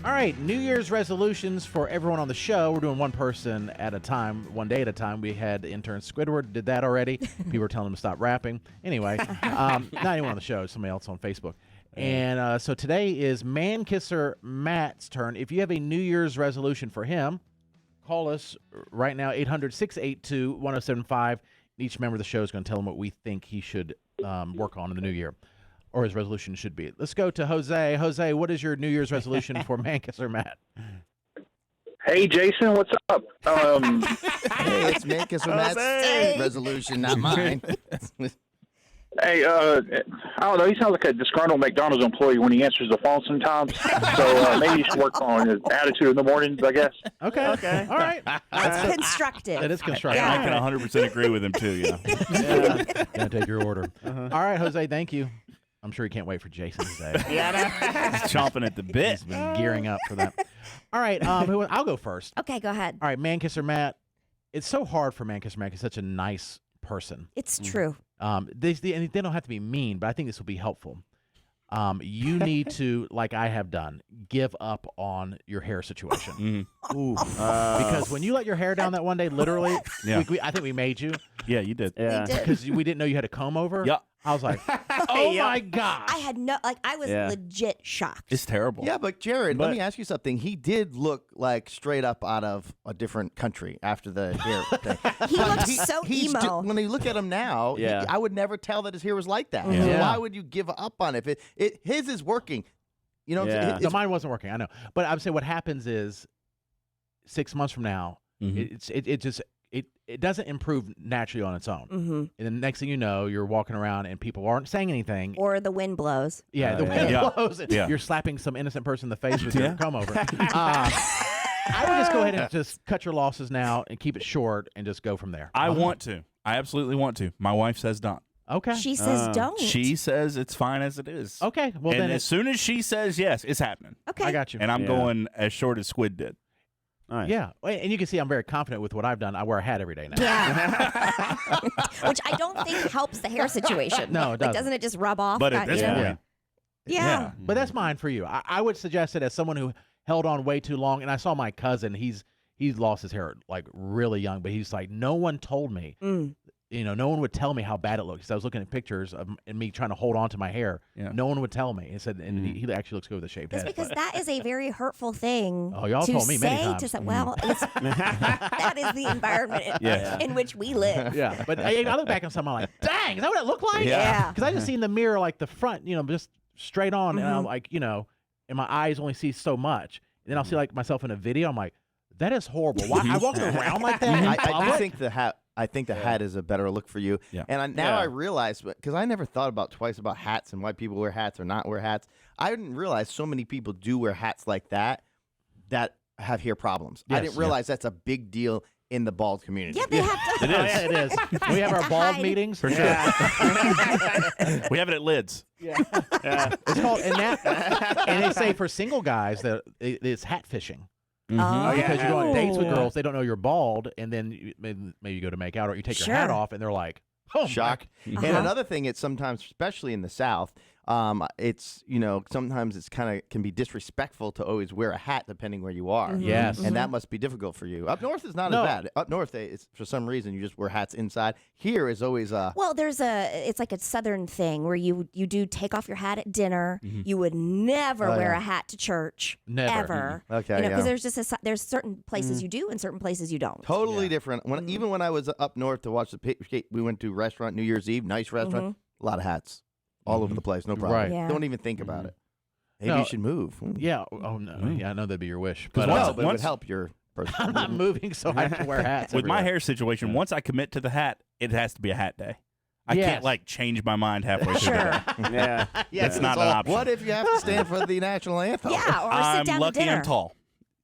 All right, New Year's resolutions for everyone on the show. We're doing one person at a time, one day at a time. We had intern Squidward did that already. People were telling him to stop rapping. Anyway, not anyone on the show, somebody else on Facebook. And so today is Man Kisser Matt's turn. If you have a New Year's resolution for him, call us right now, 800-682-1075. Each member of the show is going to tell him what we think he should work on in the new year, or his resolution should be. Let's go to Jose. Jose, what is your New Year's resolution for Man Kisser Matt? Hey, Jason, what's up? Hey, it's Man Kisser Matt's resolution, not mine. Hey, I don't know. He sounds like a disgruntled McDonald's employee when he answers the phone sometimes. So maybe you should work on his attitude in the mornings, I guess. Okay. All right. That's constructive. It is constructive. I can 100% agree with him, too, Yeah. Gonna take your order. All right, Jose, thank you. I'm sure he can't wait for Jason today. He's chomping at the bit. He's been gearing up for that. All right, I'll go first. Okay, go ahead. All right, Man Kisser Matt. It's so hard for Man Kisser Matt. He's such a nice person. It's true. They don't have to be mean, but I think this will be helpful. You need to, like I have done, give up on your hair situation. Because when you let your hair down that one day, literally, I think we made you. Yeah, you did. Yeah. Because we didn't know you had a comb over. Yep. I was like, oh my gosh. I had I was legit shocked. It's terrible. Yeah, but Jared, let me ask you something. He did look like straight up out of a different country after the hair thing. He looked so emo. When you look at him now, I would never tell that his hair was like that. Yeah. So why would you give up on it? If his is working. You know what I'm saying? No, mine wasn't working, I know. But I would say what happens is 6 months from now, it doesn't improve naturally on its own. And the next thing you know, you're walking around and people aren't saying anything. Or the wind blows. Yeah, the wind blows. You're slapping some innocent person in the face with your comb over. I would just go ahead and just cut your losses now and keep it short and just go from there. I want to. I absolutely want to. My wife says don't. Okay. She says don't. She says it's fine as it is. Okay. Well, and then as soon as she says yes, it's happening. Okay. I got you. And I'm going as short as Squid did. Nice. Yeah, and you can see I'm very confident with what I've done. I wear a hat every day now. Yeah. Which I don't think helps the hair situation. No, it doesn't. Doesn't it just rub off? But at this point. Yeah. But that's mine for you. I would suggest it as someone who held on way too long. And I saw my cousin. He's lost his hair like really young, but he's like, no one told me. No one would tell me how bad it looks. I was looking at pictures of me trying to hold on to my hair. Yeah. No one would tell me. He said, and he actually looks good with a shaved head. That's because that is a very hurtful thing. Oh, y'all told me many times. Well, that is the environment in which we live. Yeah, but I look back on something, I'm like, dang, is that what it looked like? Yeah. Because I just see in the mirror like the front, just straight on, and I'm like, and my eyes only see so much. And then I'll see like myself in a video. I'm like, that is horrible. Why I walk around like that? I do think the hat. I think the hat is a better look for you. Yeah. And now I realize, because I never thought about twice about hats and why people wear hats or not wear hats. I didn't realize so many people do wear hats like that have hair problems. Yes, I didn't realize that's a big deal in the bald community. Yeah, they have to. It is. It is. We have our bald meetings. For sure. We have it at Lids. Yeah. It's called, and they say for single guys that it's hat fishing. Because you go on dates with girls, they don't know you're bald, and then maybe you go to make out, or you take your hat off, and they're like, "Oh, shock!" And another thing, it's sometimes, especially in the South, it's sometimes it's can be disrespectful to always wear a hat depending where you are. Yes, and that must be difficult for you. Up north is not as bad. Up north, it's for some reason you just wear hats inside. Here is always well, it's like a Southern thing where you do take off your hat at dinner. You would never wear a hat to church. Never. Ever. Okay. Because there's just there's certain places you do and certain places you don't. Totally different. Even when I was up north to watch the skate, we went to a restaurant New Year's Eve, nice restaurant, a lot of hats. All over the place, no problem. Right. Yeah. Don't even think about it. Maybe you should move. Yeah. Oh no. Yeah, I know that'd be your wish, but it would help your person. I'm not moving, so I have to wear hats. With my hair situation, once I commit to the hat, it has to be a hat day. I can't change my mind halfway through the day. That's not an option. What if you have to stand for the national anthem? Yeah, or sit down I'm lucky to dinner. I'm tall.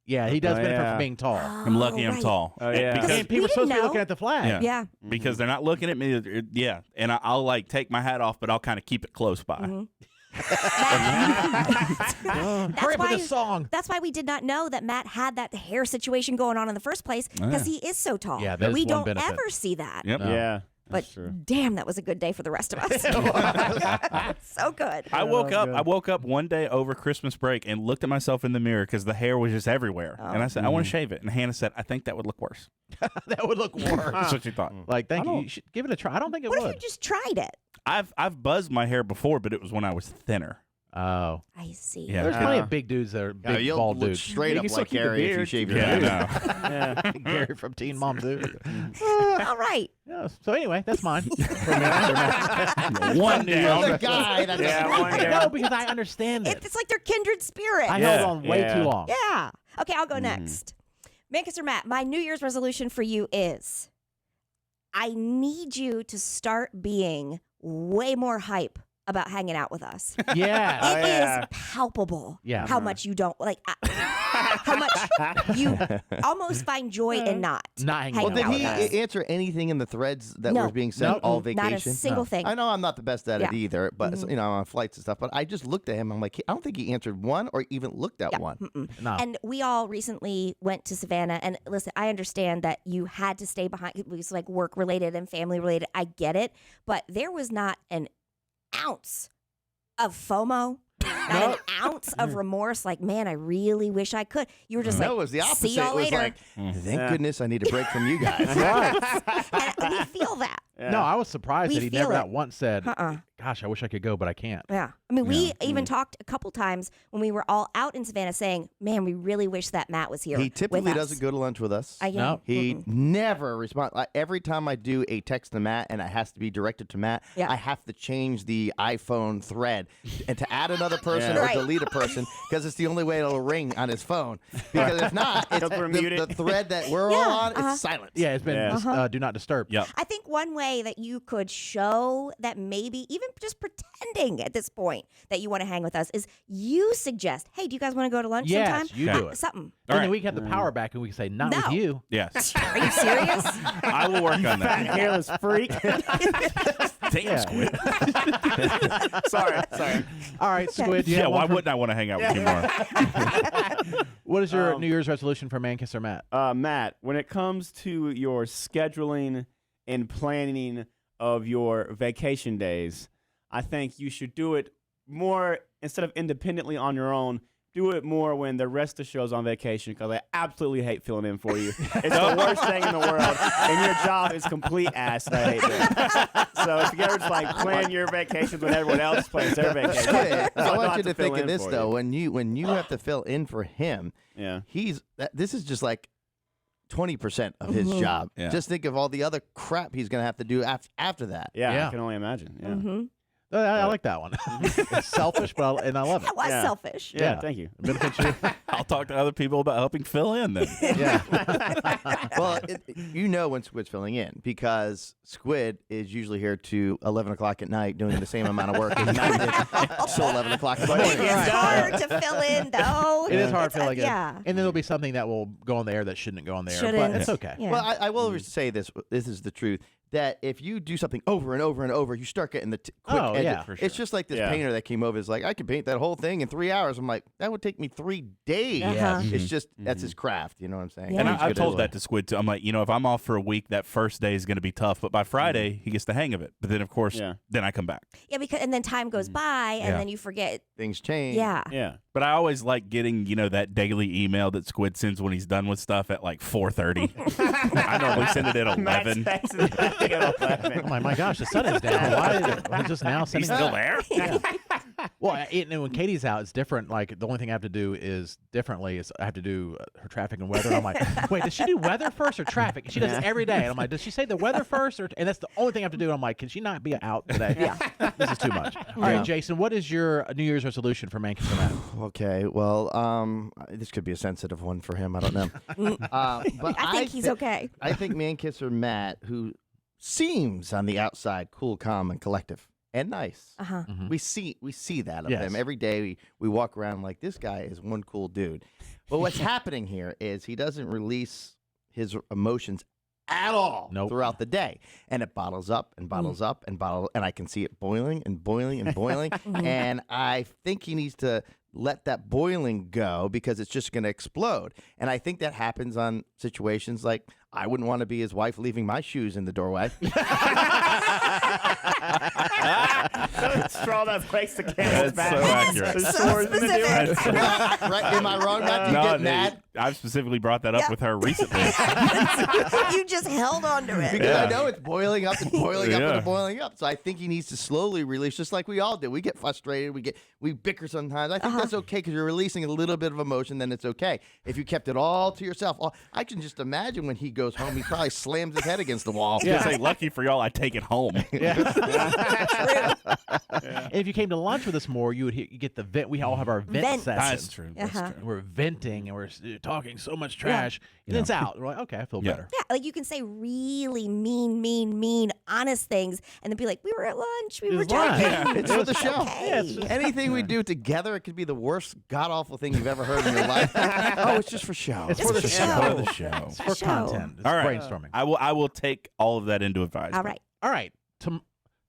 Yeah, he does benefit from being tall. I'm lucky I'm tall. Oh, yeah. Because people are supposed to be looking at the flag. Yeah. Because they're not looking at me. Yeah. And I'll take my hat off, but I'll kind of keep it close by. Hurry up with the song. That's why we did not know that Matt had that hair situation going on in the first place, because he is so tall. Yeah, that is we one don't benefit. ever see that. Yep. Yeah. But damn, that was a good day for the rest of us. So good. I woke up one day over Christmas break and looked at myself in the mirror because the hair was just everywhere. And I said, I want to shave it. And Hannah said, I think that would look worse. That would look worse. That's what she thought. Like, thank you. You should give it a try. I don't think it What would. if you just tried it? I've buzzed my hair before, but it was when I was thinner. Oh. I see. Yeah. There's plenty of big dudes that are big you'll bald look dudes. straight up can like still keep the Gary if you beard. shave your Yeah, head. I know. Gary from Teen Mom Dude. All right. Yeah, so anyway, that's mine. One down. The guy that No, because I understand it. It's like they're kindred spirit. I held on way too long. Yeah. Okay, I'll go next. Manchester Matt, my New Year's resolution for you is I need you to start being way more hype about hanging out with us. Yeah. It is palpable how much you don't like, how much you almost find joy in not hanging Well, out did with he us. answer anything in the threads that No. were being sent all vacation? Not a single thing. I know I'm not the best at it Yeah. either, but you know, on flights and stuff. But I just looked at him. I'm like, I don't think he answered one or even looked at one. No. And we all recently went to Savannah. And listen, I understand that you had to stay behind. It was like work related and family related. I get it. But there was not an ounce of FOMO, not an ounce of remorse. Like, man, I really wish I could. You were just like, No, it was the opposite. see y'all It was later. like, thank goodness I need a break from you guys. And we feel that. No, I was surprised We that he feel never it. not once said, gosh, I wish I could go, but I can't. Yeah. I mean, we even talked a couple times when we were all out in Savannah saying, man, we really wish that Matt was here. He typically with us. doesn't go to lunch with us. No. He never responds. Every time I do a text to Matt and it has to be directed to Matt, I have to change the iPhone thread and to add another person or Right. delete a person because it's the only way it'll ring on his phone. Because if not, it's we're muted. the thread that we're all on is silent. Yeah, it's been do not disturb. Yep. I think one way that you could show that maybe even just pretending at this point that you want to hang with us is you suggest, hey, do you guys want to go to lunch Yes, sometime? you do it. Something. And right. then we can have the power back and we can say, not No. with you. Yes. Are you serious? I will work on that. Hairless freak. Damn, Squid. sorry. All right, Squid. do you Yeah, have why one for- wouldn't I want to hang out with you more? What is your New Year's resolution for Mankiss or Matt? Matt, when it comes to your scheduling and planning of your vacation days, I think you should do it more instead of independently on your own. Do it more when the rest of the show's on vacation because I absolutely hate filling in for you. It's the worst thing in the world, and your job is complete ass, and I hate that. So if you ever just like plan your vacations when everyone else plans their vacation, Squid, so I don't want have you to fill think of in this for though. you. When you have to fill in for him, this is just like 20% of his job. Yeah. Just think of all the other crap he's gonna have to do after that. Yeah, I can only imagine. Yeah. I like that one. It's selfish, but I love it. That was Yeah. selfish. Yeah, thank you. Benefits you. I'll talk to other people about helping fill in then. Yeah. Well, you know when Squid's filling in because Squid is usually here to 11 o'clock at night doing the same amount of work as Matt did till 11 o'clock in the morning. It's hard to fill in, though. It is hard It's, to feel like it. yeah. And then there'll be something that will go on the air that shouldn't go on the air. But Shouldn't. it's okay. Yeah. Well, I will say this. This is the truth. That if you do something over and over and over, you start getting the quick Oh, edges. yeah, for It's just like this painter that came over is like, I could paint that whole thing in 3 hours. I'm like, that would take me 3 days. Uh-huh. It's just, that's his craft. You know what I'm saying? Yeah. And He's I've good told at that it. to Squid too. I'm like, if I'm off for a week, that first day is going to be tough. But by Friday, he gets the hang of it. But then, of course, then I come back. Yeah, because and then time goes by, and then you forget. Things change. Yeah. Yeah. But I always like getting, that daily email that Squid sends when he's done with stuff at like 4:30. I normally send it at 11. I'm like, my gosh, the sun is down. Why is it just now sending He's still that? there? Well, and when Katie's out, it's different. Like, the only thing I have to do is differently is I have to do her traffic and weather. And I'm like, wait, does she do weather first or traffic? She does it every day. And I'm like, does she say the weather first? And that's the only thing I have to do. And I'm like, can she not be out today? Yeah. This is too much. All right, Jason, what is your New Year's resolution for Mankiss or Matt? Okay. Well, this could be a sensitive one for him. I don't know. But I think he's okay. I think Mankiss or Matt, who seems on the outside cool, calm, and collective. And nice. Uh-huh. We see that of Yes. him every day. We walk around like this guy is one cool dude. But what's happening here is he doesn't release his emotions at all throughout the day, and it bottles up and bottles up and and I can see it boiling and boiling and boiling. And I think he needs to let that boiling go because it's just going to explode. And I think that happens on situations like I wouldn't want to be his wife leaving my shoes in the doorway. Straw that breaks the camel's That's back. so accurate. The swords in the specific. Right? Am I wrong, Matt? Do you get mad? I've specifically brought that up Yeah. with her recently. You just held on to it. Because Yeah. I know it's boiling up and boiling up Yeah. and boiling up. So I think he needs to slowly release, just like we all do. We get frustrated. We bicker sometimes. I think that's okay because you're releasing a little bit of emotion. Then it's okay. If you kept it all to yourself, I can just imagine when he goes home, he probably slams his head against the wall. Yeah. Say, lucky for y'all, I take it home. And if you came to lunch with us more, you get the vent. We all have our vent sessions. That's true. That's Uh-huh. true. We're venting and we're talking so much trash, and it's out. We're like, okay, I feel better. Yeah, like you can say really mean, honest things, and then be like, "We were at lunch. We It were was lunch. joking." Yeah. It's for the show. Okay. Yeah, it's just- Anything we do together, it could be the worst god awful thing you've ever heard in your life. Oh, it's just for show. It's for the show. For the show. It's for Show. content. It's All right. brainstorming. I will take all of that into advisement. All right. All right.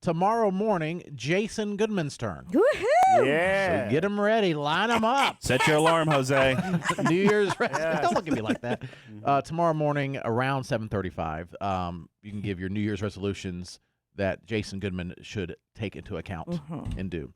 Tomorrow morning, Jason Goodman's turn. Woohoo! Yeah. So get him ready. Line him up. Set your alarm, Jose. New Year's resolution. Don't look at me like that. Tomorrow morning around 7:35, you can give your New Year's resolutions that Jason Goodman should take into account and do.